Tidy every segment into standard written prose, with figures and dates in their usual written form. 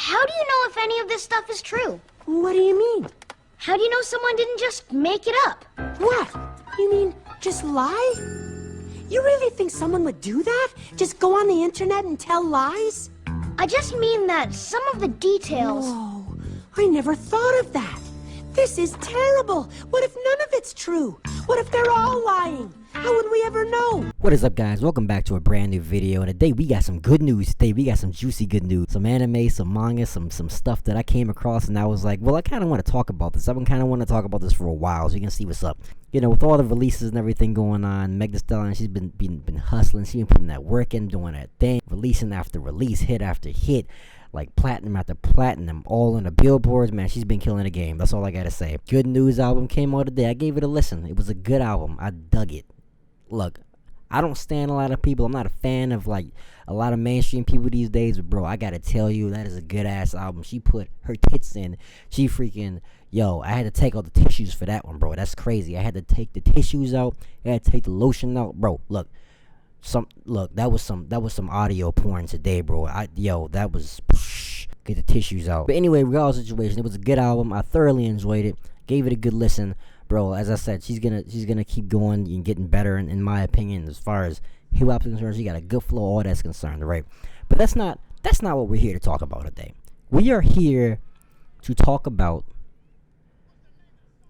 How do you know if any of this stuff is true? What do you mean? How do you know someone didn't just make it up? What? You mean just lie? You really think someone would do that? Just go on the internet and tell lies? I just mean that some of the details... Whoa, I never thought of that. This is terrible. What if none of it's true? What if they're all lying? How would we ever know? What is up, guys? Welcome back to a brand new video. And today we got some good news. Today we got some juicy good news. Some anime, some manga, some stuff that I came across, and I was like, well, I kind of want to talk about this. I've been kind of wanting to talk about this for a while, so you can see what's up. You know, with all the releases and everything going on, Meg Thee Stallion, she's been hustling. She's been putting that work in, doing that thing, releasing after release, hit after hit, like platinum after platinum, all on the billboards. Man, she's been killing the game. That's all I gotta say. Good News album came out today. I gave it a listen. It was a good album. I dug it. Look, I don't stand a lot of people. I'm not a fan of like a lot of mainstream people these days, but bro, I gotta tell you, that is a good ass album. She put her tits in. She freaking, yo, I had to take all the tissues for that one, bro. That's crazy. I had to take the tissues out. I had to take the lotion out, bro. Look, that was some audio porn today, bro. That was get the tissues out. But anyway, regardless of the situation, it was a good album. I thoroughly enjoyed it. Gave it a good listen. Bro, as I said, she's gonna keep going and getting better, in my opinion, as far as hip hop is concerned. She got a good flow, all that's concerned, right? But that's not what we're here to talk about today. We are here to talk about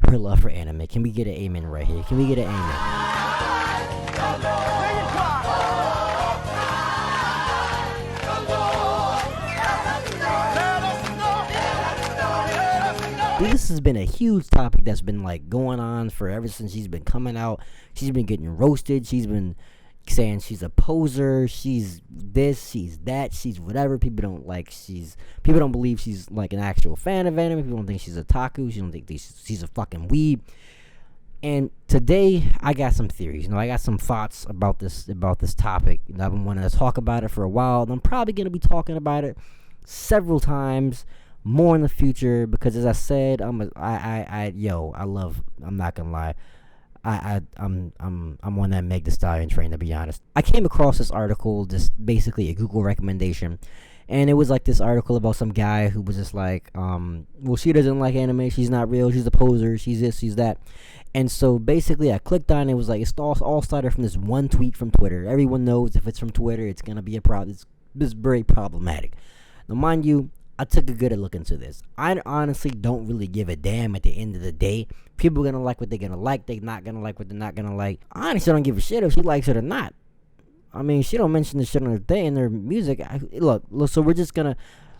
her love for anime. Can we get an amen right here? Can we get an amen? This has been a huge topic that's been like going on for ever since she's been coming out. She's been getting roasted. She's been saying she's a poser. She's this. She's that. She's whatever. People don't believe she's like an actual fan of anime. People don't think she's a otaku. She don't think she's a fucking weeb. And today I got some theories. I got some thoughts about this topic. I've been wanting to talk about it for a while, and I'm probably gonna be talking about it several times more in the future, because as I said, I'm not gonna lie, I'm on that Meg Thee Stallion train, to be honest. I came across this article, just basically a Google recommendation, and it was like this article about some guy who was just like, well, she doesn't like anime, she's not real, she's a poser, she's this, she's that. And so basically I clicked on it. It was like, it all started from this one tweet from Twitter. Everyone knows if it's from Twitter, it's gonna be a problem. It's very problematic. Now, mind you, I took a good look into this. I honestly don't really give a damn at the end of the day. People are gonna like what they're gonna like. They're not gonna like what they're not gonna like. I honestly don't give a shit if she likes it or not. I mean, she don't mention this shit on her day in her music. Look. So we're just gonna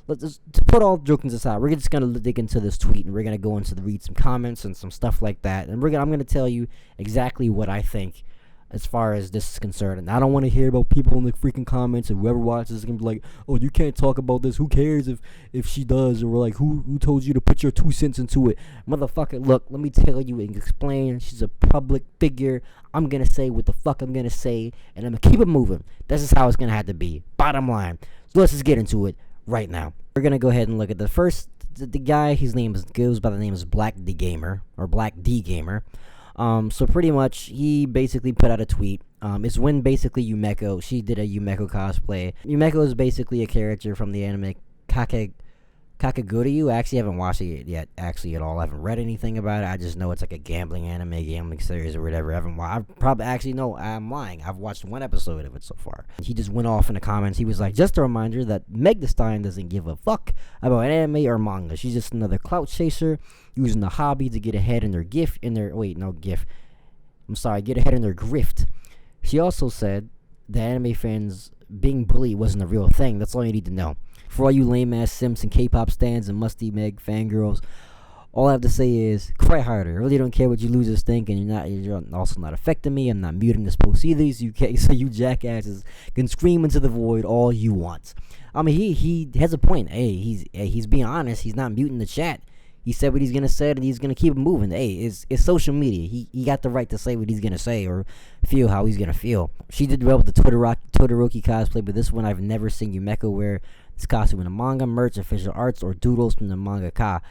to put all jokes aside. We're just gonna dig into this tweet, and we're gonna go into read some comments and some stuff like that. And I'm gonna tell you exactly what I think as far as this is concerned. And I don't want to hear about people in the freaking comments, and whoever watches is gonna be like, oh, you can't talk about this, who cares if she does, or like, who told you to put your 2 cents into it? Motherfucker, look, let me tell you and explain. She's a public figure. I'm gonna say what the fuck I'm gonna say, and I'm gonna keep it moving. This is how it's gonna have to be, bottom line. So let's just get into it right now. We're gonna go ahead and look at the guy. His name goes by the name is Black D Gamer, or Black D Gamer. So pretty much, he basically put out a tweet. It's when basically she did a Yumeko cosplay. Yumeko is basically a character from the anime Kakeguryu. I actually haven't watched it yet, at all. I haven't read anything about it. I just know it's like a gambling series or whatever. I'm lying. I've watched one episode of it so far. He just went off in the comments. He was like, just a reminder that Meg Thee Stallion doesn't give a fuck about anime or manga. She's just another clout chaser using the hobby to get ahead in their get ahead in their grift. She also said the anime fans being bullied wasn't a real thing. That's all you need to know. For all you lame-ass simps and K-pop stans and musty Meg fangirls, all I have to say is, cry harder. I really don't care what you losers think, and you're also not affecting me. I'm not muting this post either, so you jackasses can scream into the void all you want. I mean, he has a point. Hey, he's being honest. He's not muting the chat. He said what he's gonna say, and he's gonna keep it moving. Hey, it's social media. He got the right to say what he's gonna say or feel how he's gonna feel. She did well with the Todoroki cosplay, but this one I've never seen Yumeko wear this costume in a manga, merch, official arts, or doodles from the mangaka.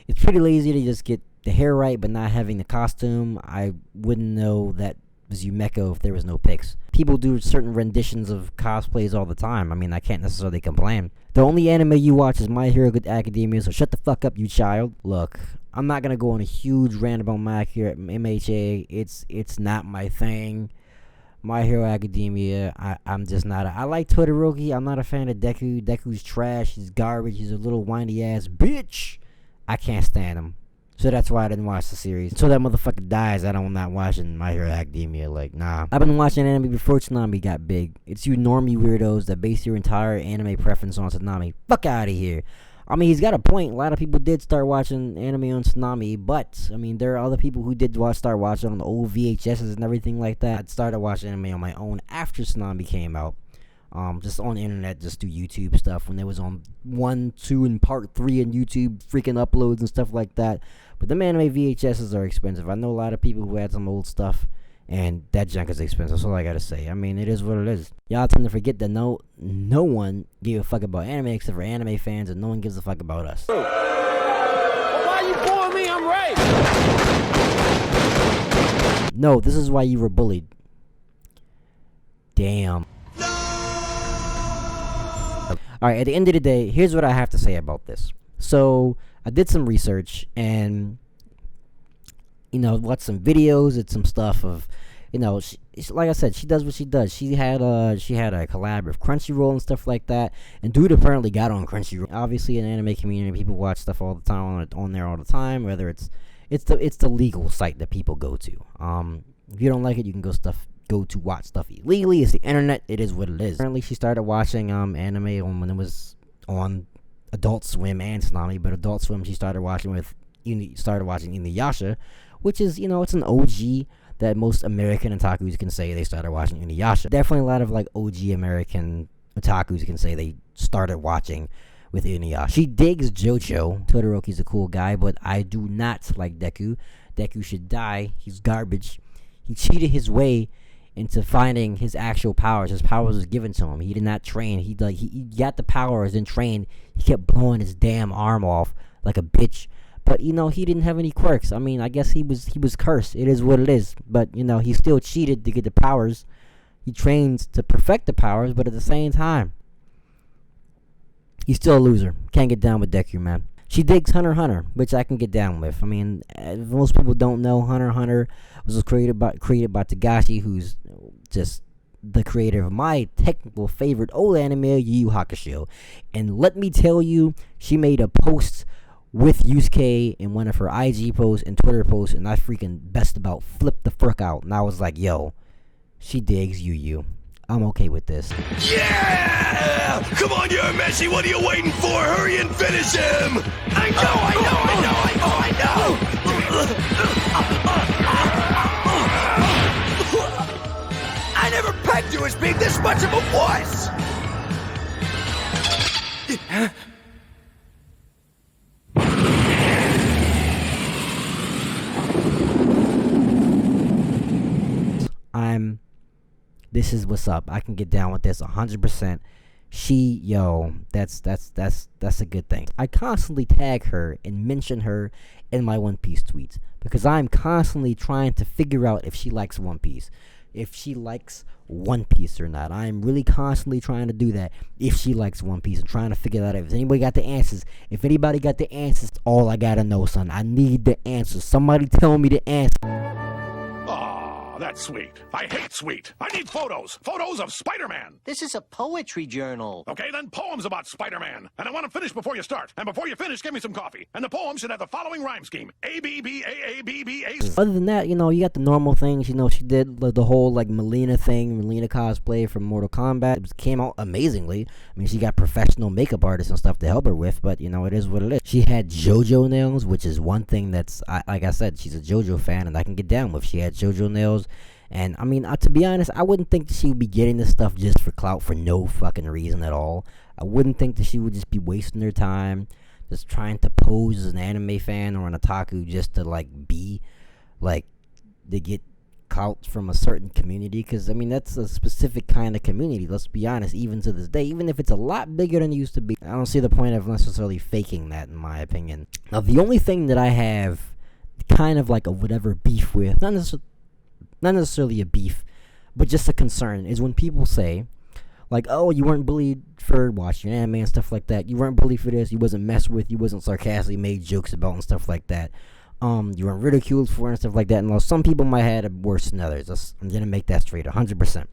It's pretty lazy to just get the hair right, but not having the costume. I wouldn't know that was Yumeko if there was no pics. People do certain renditions of cosplays all the time. I mean, I can't necessarily complain. The only anime you watch is My Hero Academia, so shut the fuck up, you child. Look, I'm not gonna go on a huge rant about My Hero MHA. It's not my thing. My Hero Academia, I'm just not. I like Todoroki. I'm not a fan of Deku. Deku's trash. He's garbage. He's a little whiny ass bitch. I can't stand him. So that's why I didn't watch the series. Until that motherfucker dies, I'm not watching My Hero Academia. Like, nah. I've been watching anime before Tsunami got big. It's you normie weirdos that base your entire anime preference on Tsunami. Fuck out of here. I mean, he's got a point. A lot of people did start watching anime on Tsunami, but, I mean, there are other people who did start watching on the old VHSs and everything like that. I started watching anime on my own after Tsunami came out. Just on the internet, just do YouTube stuff when they was on 1, 2, and part 3 and YouTube freaking uploads and stuff like that. But the anime VHSs are expensive. I know a lot of people who had some old stuff, and that junk is expensive. That's all I gotta say. I mean, it is what it is. Y'all tend to forget that no one gave a fuck about anime except for anime fans, and no one gives a fuck about us. Well, why you bullying me? I'm right. No, this is why you were bullied. Damn. Alright, at the end of the day, here's what I have to say about this. So, I did some research and, watched some videos and some stuff of, like I said, she does what she does. She had a collab with Crunchyroll and stuff like that, and dude apparently got on Crunchyroll. Obviously, in the anime community, people watch stuff all the time on there all the time, whether it's the legal site that people go to. If you don't like it, you can go to watch stuff illegally. It's the internet. It is what it is. Apparently, she started watching anime when it was on Adult Swim and Tsunami, but Adult Swim she started watching Inuyasha, which is it's an OG that most American otakus can say they started watching Inuyasha. Definitely a lot of like OG American otakus can say they started watching with Inuyasha. She digs JoJo. Todoroki's a cool guy, but I do not like Deku. Deku should die. He's garbage. He cheated his way into finding his actual powers. His powers was given to him. He did not train. He got the powers and trained. He kept blowing his damn arm off like a bitch. But he didn't have any quirks. I mean, I guess he was cursed. It is what it is. But he still cheated to get the powers. He trains to perfect the powers, but at the same time, he's still a loser. Can't get down with Deku, man. She digs Hunter x Hunter, which I can get down with. I mean, if most people don't know, Hunter x Hunter was created by Togashi, who's just the creator of my technical favorite old anime, Yu Yu Hakusho. And let me tell you, she made a post with Yusuke in one of her IG posts and Twitter posts, and I freaking best about flipped the frick out. And I was like, yo, she digs Yu Yu. I'm okay with this. Yeah! Come on, you're messy. What are you waiting for? Hurry and finish him! I never pegged you as being this much of a wuss! This is what's up. I can get down with this 100%. That's a good thing. I constantly tag her and mention her in my One Piece tweets because I'm constantly trying to figure out if she likes One Piece. If she likes One Piece or not. I'm really constantly trying to do that. If she likes One Piece and trying to figure that out. If anybody got the answers. If anybody got the answers, all I gotta know, son. I need the answers. Somebody tell me the answer. Oh, that's sweet. I hate sweet. I need photos. Photos of Spider-Man. This is a poetry journal. Okay, then poems about Spider-Man. And I want to finish before you start. And before you finish, give me some coffee. And the poem should have the following rhyme scheme. A-B-B-A-A-B-B-A. Other than that, you got the normal things. She did the whole, Melina thing. Melina cosplay from Mortal Kombat. It came out amazingly. I mean, she got professional makeup artists and stuff to help her with. But, it is what it is. She had JoJo nails, which is one thing that's, like I said, she's a JoJo fan. And I can get down with. She had JoJo nails. And, I mean, to be honest, I wouldn't think that she would be getting this stuff just for clout for no fucking reason at all. I wouldn't think that she would just be wasting her time just trying to pose as an anime fan or an otaku just to, be, to get clout from a certain community. Because, I mean, that's a specific kind of community, let's be honest, even to this day. Even if it's a lot bigger than it used to be, I don't see the point of necessarily faking that, in my opinion. Now, the only thing that I have kind of a whatever beef with, not not necessarily a beef, but just a concern, is when people say, like, oh, you weren't bullied for watching anime and stuff like that. You weren't bullied for this. You wasn't messed with. You wasn't sarcastically made jokes about and stuff like that. You weren't ridiculed for and stuff like that. And while some people might have had it worse than others, I'm gonna make that straight, 100%.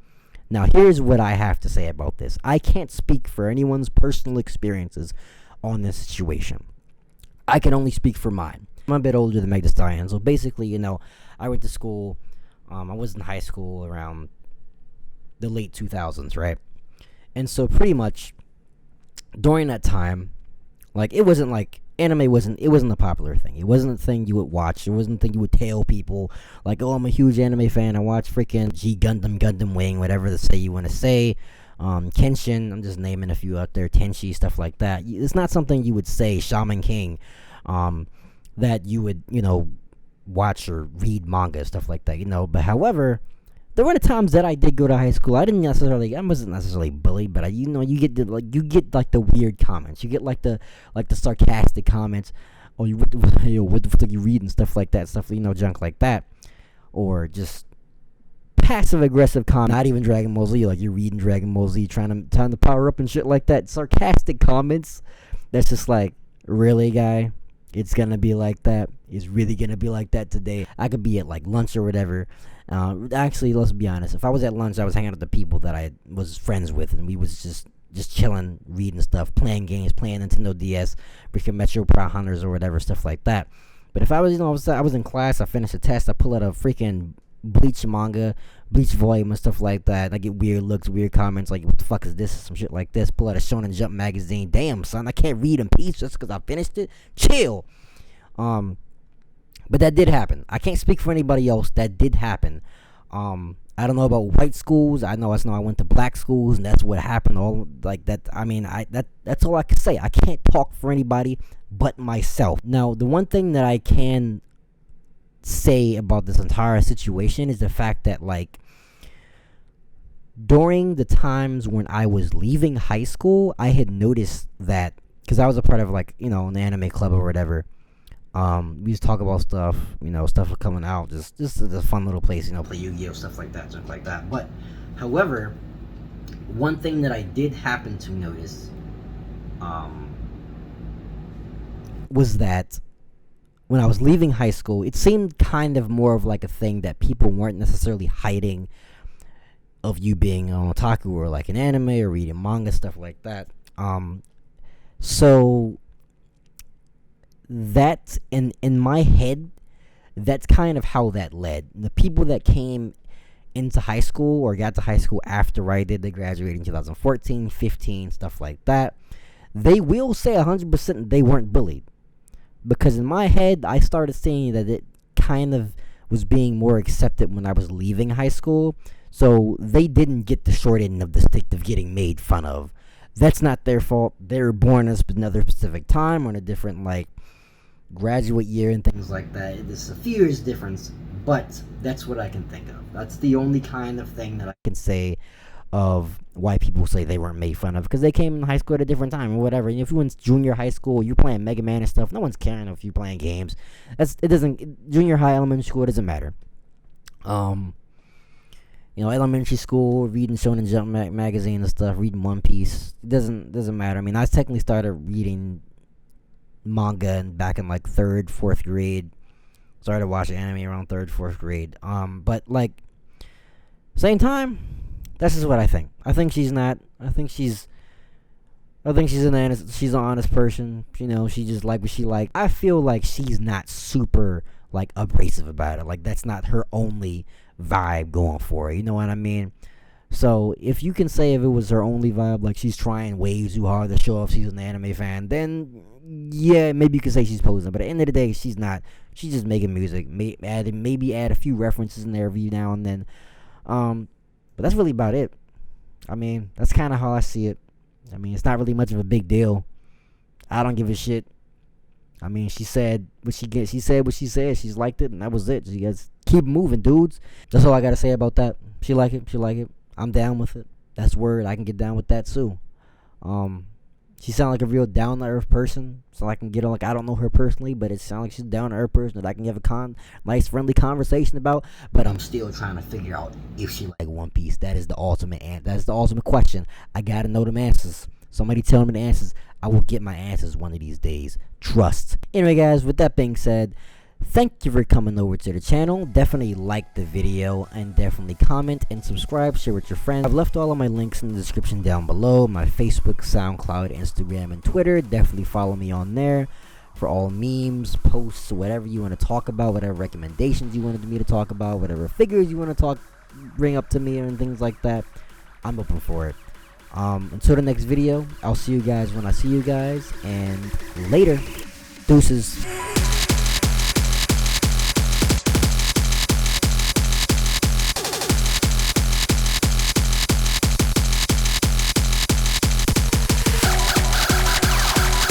Now, here's what I have to say about this. I can't speak for anyone's personal experiences on this situation. I can only speak for mine. I'm a bit older than Meg Thee Stallion, so basically, you know, I went to school. I was in high school around the late 2000s, right? And so pretty much during that time, like, it wasn't like anime wasn't a popular thing. It wasn't a thing you would watch. It wasn't a thing you would tell people like, oh, I'm a huge anime fan. I watch freaking G Gundam, Gundam Wing, whatever the say you want to say. Kenshin, I'm just naming a few out there, Tenchi, stuff like that. It's not something you would say, Shaman King, that you would, you know, watch or read manga, stuff like that, you know. But however, there were the times that I did go to high school. I wasn't necessarily bullied, but you get the weird comments. You get like the sarcastic comments. Oh, what the fuck are you reading, stuff like that, stuff, you know, junk like that, or just passive aggressive comments. Not even Dragon Ball Z, like you're reading Dragon Ball Z, trying to power up and shit like that. Sarcastic comments. That's just like, really, guy? It's gonna be like that? It's really gonna be like that today? I could be at like lunch or whatever. Actually, let's be honest. If I was at lunch, I was hanging out with the people that I was friends with, and we was just chilling, reading stuff, playing games, playing Nintendo DS, freaking Metro Prime Hunters or whatever, stuff like that. But if I was, you know, I was in class, I finished a test, I pull out a freaking Bleach manga, Bleach volume and stuff like that, and I get weird looks, weird comments, like, what the fuck is this, some shit like this. Pull out a Shonen Jump magazine. Damn, son, I can't read in peace just because I finished it. Chill. But that did happen. I can't speak for anybody else. That did happen. I don't know about white schools. I know I went to black schools, and that's what happened. All like that. I mean, that's all I can say. I can't talk for anybody but myself. Now, the one thing that I can say about this entire situation is the fact that, like, during the times when I was leaving high school, I had noticed that, because I was a part of, like, you know, an anime club or whatever. We used to talk about stuff, you know, stuff coming out, just a fun little place, you know, play Yu-Gi-Oh, stuff like that, stuff like that. But, however, one thing that I did happen to notice, was that when I was leaving high school, it seemed kind of more of like a thing that people weren't necessarily hiding of you being an otaku or like an anime or reading manga, stuff like that. So that's in my head, that's kind of how that led. The people that came into high school or got to high school after I did, they graduated in 2014, 15, stuff like that, they will say 100% they weren't bullied. Because in my head, I started seeing that it kind of was being more accepted when I was leaving high school. So they didn't get the short end of the stick of getting made fun of. That's not their fault. They were born at another specific time on a different, like, graduate year and things like that. There's a few years difference, but that's what I can think of. That's the only kind of thing that I can say of why people say they weren't made fun of, because they came in high school at a different time or whatever. And if you're in junior high school, you're playing Mega Man and stuff, no one's caring if you're playing games. Junior high, elementary school, it doesn't matter. You know, elementary school, reading Shonen Jump magazine and stuff, reading One Piece, doesn't matter. I mean, I technically started reading manga back in like 3rd, 4th grade. Started watching anime around 3rd, 4th grade. But like, same time, that's just what I think. I think she's not. I think she's an honest person. You know, she just like what she like. I feel like she's not super like abrasive about it. Like, that's not her only vibe going for it. You know what I mean? So if you can say if it was her only vibe, like she's trying way too hard to show off she's an anime fan, then yeah, maybe you could say she's posing. But at the end of the day, she's not. She's just making music. Maybe add a few references in there every now and then. But that's really about it. I mean, that's kind of how I see it. I mean, it's not really much of a big deal. I don't give a shit. I mean, she said what she said what she said. She's liked it, and that was it. She guys keep moving, dudes. That's all I gotta say about that. She like it. I'm down with it. That's word. I can get down with that too. She sound like a real down to earth person, so I can get on. Like, I don't know her personally, but it sounds like she's a down to earth person that I can have a nice friendly conversation about. But I'm still trying to figure out if she like One Piece. That is the ultimate that is the ultimate question. I gotta know them answers. Somebody tell me the answers. I will get my answers one of these days. Trust. Anyway, guys, with that being said, thank you for coming over to the channel. Definitely like the video and definitely comment and subscribe, share with your friends. I've left all of my links in the description down below. My Facebook, SoundCloud, Instagram, and Twitter. Definitely follow me on there for all memes, posts, whatever you want to talk about, whatever recommendations you wanted me to talk about, whatever figures you want to bring up to me and things like that. I'm open for it. Until the next video, I'll see you guys when I see you guys, and later. Deuces.